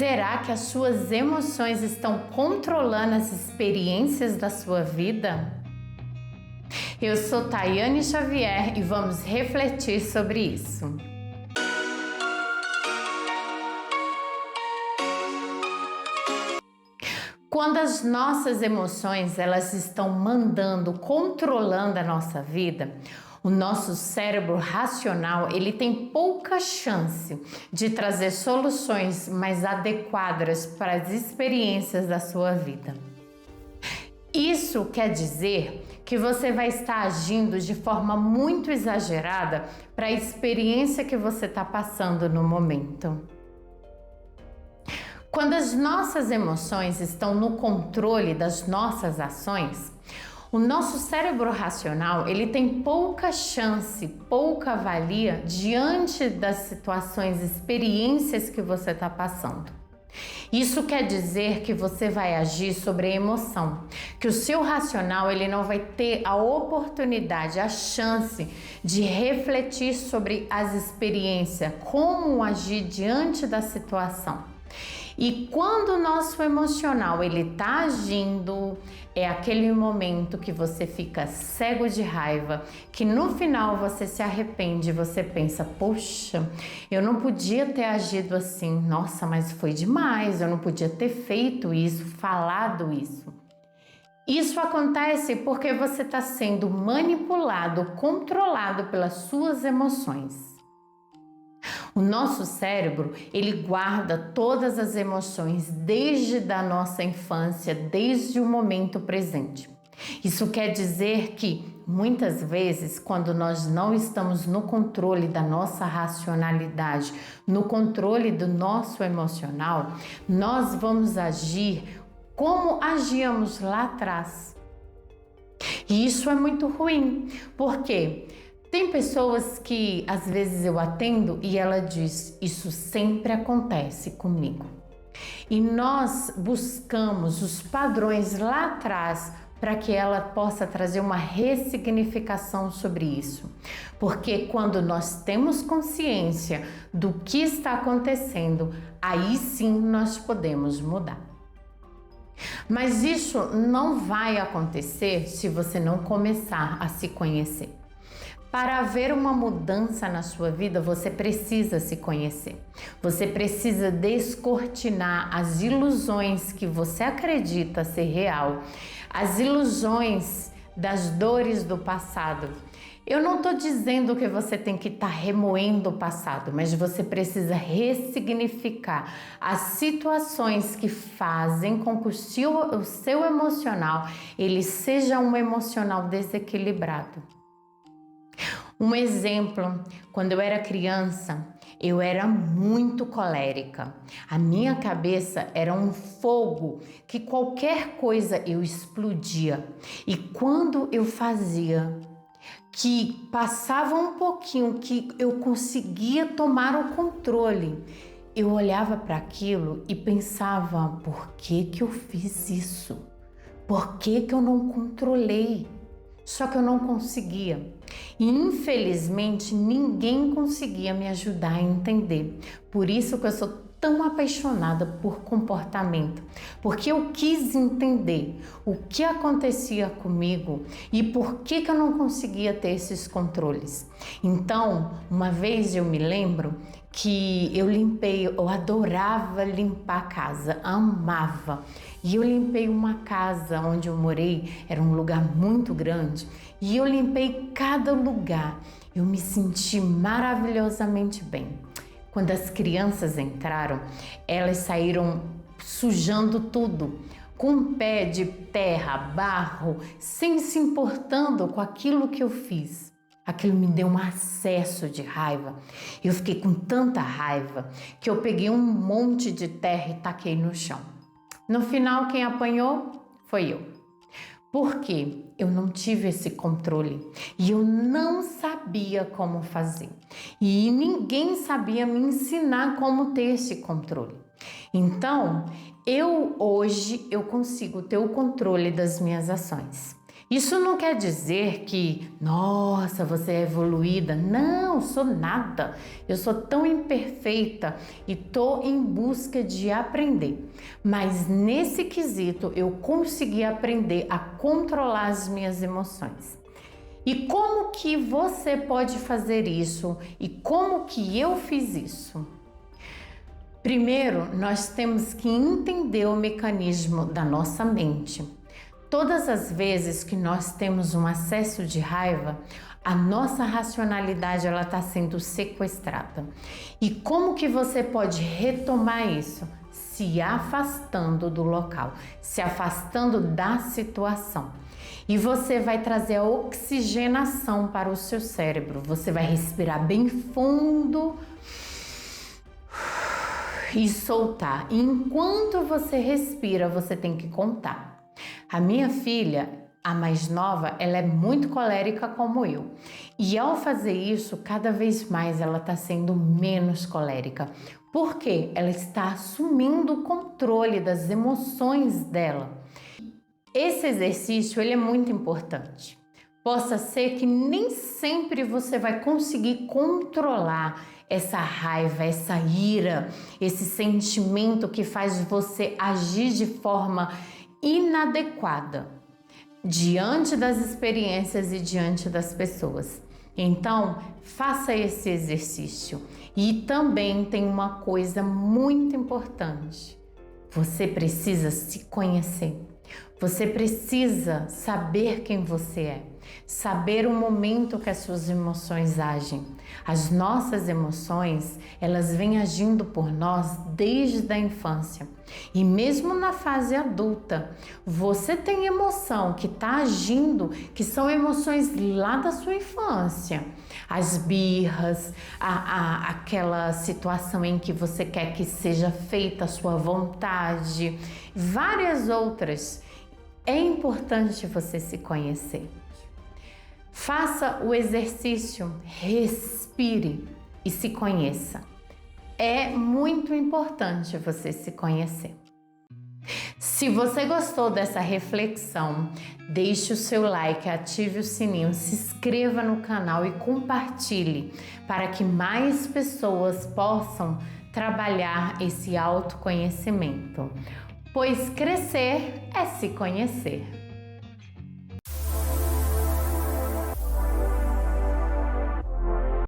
Será que as suas emoções estão controlando as experiências da sua vida? Eu sou Tayane Xavier e vamos refletir sobre isso. Quando as nossas emoções elas estão controlando a nossa vida, o nosso cérebro racional ele tem pouca chance de trazer soluções mais adequadas para as experiências da sua vida. Isso quer dizer que você vai estar agindo de forma muito exagerada para a experiência que você está passando no momento. Quando as nossas emoções estão no controle das nossas ações, o nosso cérebro racional ele tem pouca chance, pouca valia diante das situações, experiências que você está passando. Isso quer dizer que você vai agir sobre a emoção, que o seu racional ele não vai ter a oportunidade, a chance de refletir sobre as experiências, como agir diante da situação. E quando o nosso emocional ele tá agindo, é aquele momento que você fica cego de raiva, que no final você se arrepende, você pensa, poxa, eu não podia ter agido assim, nossa, mas foi demais, eu não podia ter feito isso, falado isso. Isso acontece porque você está sendo manipulado, controlado pelas suas emoções. O nosso cérebro, ele guarda todas as emoções desde a nossa infância, desde o momento presente. Isso quer dizer que, muitas vezes, quando nós não estamos no controle da nossa racionalidade, no controle do nosso emocional, nós vamos agir como agíamos lá atrás. E isso é muito ruim, porque tem pessoas que às vezes eu atendo e ela diz, isso sempre acontece comigo. E nós buscamos os padrões lá atrás para que ela possa trazer uma ressignificação sobre isso. Porque quando nós temos consciência do que está acontecendo, aí sim nós podemos mudar. Mas isso não vai acontecer se você não começar a se conhecer. Para haver uma mudança na sua vida, você precisa se conhecer. Você precisa descortinar as ilusões que você acredita ser real, as ilusões das dores do passado. Eu não estou dizendo que você tem que estar remoendo o passado, mas você precisa ressignificar as situações que fazem com que o seu emocional ele seja um emocional desequilibrado. Um exemplo, quando eu era criança, eu era muito colérica. A minha cabeça era um fogo que qualquer coisa eu explodia. E quando eu fazia que passava um pouquinho, que eu conseguia tomar o controle, eu olhava para aquilo e pensava, por que que eu fiz isso? Por que que eu não controlei? Só que eu não conseguia. E infelizmente ninguém conseguia me ajudar a entender. Por isso que eu sou tão apaixonada por comportamento, porque eu quis entender o que acontecia comigo e por que que eu não conseguia ter esses controles. Então, uma vez eu me lembro que eu adorava limpar a casa, amava. E eu limpei uma casa onde eu morei, era um lugar muito grande, e eu limpei cada lugar. Eu me senti maravilhosamente bem. Quando as crianças entraram, elas saíram sujando tudo, com um pé de terra, barro, sem se importando com aquilo que eu fiz. Aquilo me deu um acesso de raiva. Eu fiquei com tanta raiva que eu peguei um monte de terra e taquei no chão. No final, quem apanhou foi eu. Porque eu não tive esse controle e eu não sabia como fazer. E ninguém sabia me ensinar como ter esse controle. Então, hoje eu consigo ter o controle das minhas ações. Isso não quer dizer que, nossa, você é evoluída. Não, sou nada. Eu sou tão imperfeita e tô em busca de aprender. Mas nesse quesito eu consegui aprender a controlar as minhas emoções. E como que você pode fazer isso? E como que eu fiz isso? Primeiro, nós temos que entender o mecanismo da nossa mente. Todas as vezes que nós temos um acesso de raiva, a nossa racionalidade ela está sendo sequestrada. E como que você pode retomar isso? Se afastando do local, se afastando da situação. E você vai trazer a oxigenação para o seu cérebro. Você vai respirar bem fundo e soltar. E enquanto você respira, você tem que contar. A minha filha, a mais nova, ela é muito colérica como eu. E ao fazer isso, cada vez mais ela está sendo menos colérica. Por quê? Ela está assumindo o controle das emoções dela. Esse exercício ele é muito importante. Possa ser que nem sempre você vai conseguir controlar essa raiva, essa ira, esse sentimento que faz você agir de forma inadequada diante das experiências e diante das pessoas. Então, faça esse exercício. E também tem uma coisa muito importante. Você precisa se conhecer. Você precisa saber quem você é, saber o momento que as suas emoções agem. As nossas emoções, elas vêm agindo por nós desde a infância. E mesmo na fase adulta, você tem emoção que está agindo, que são emoções lá da sua infância. As birras, aquela situação em que você quer que seja feita a sua vontade, várias outras. É importante você se conhecer. Faça o exercício, respire e se conheça. É muito importante você se conhecer. Se você gostou dessa reflexão, deixe o seu like, ative o sininho, se inscreva no canal e compartilhe para que mais pessoas possam trabalhar esse autoconhecimento. Pois crescer é se conhecer.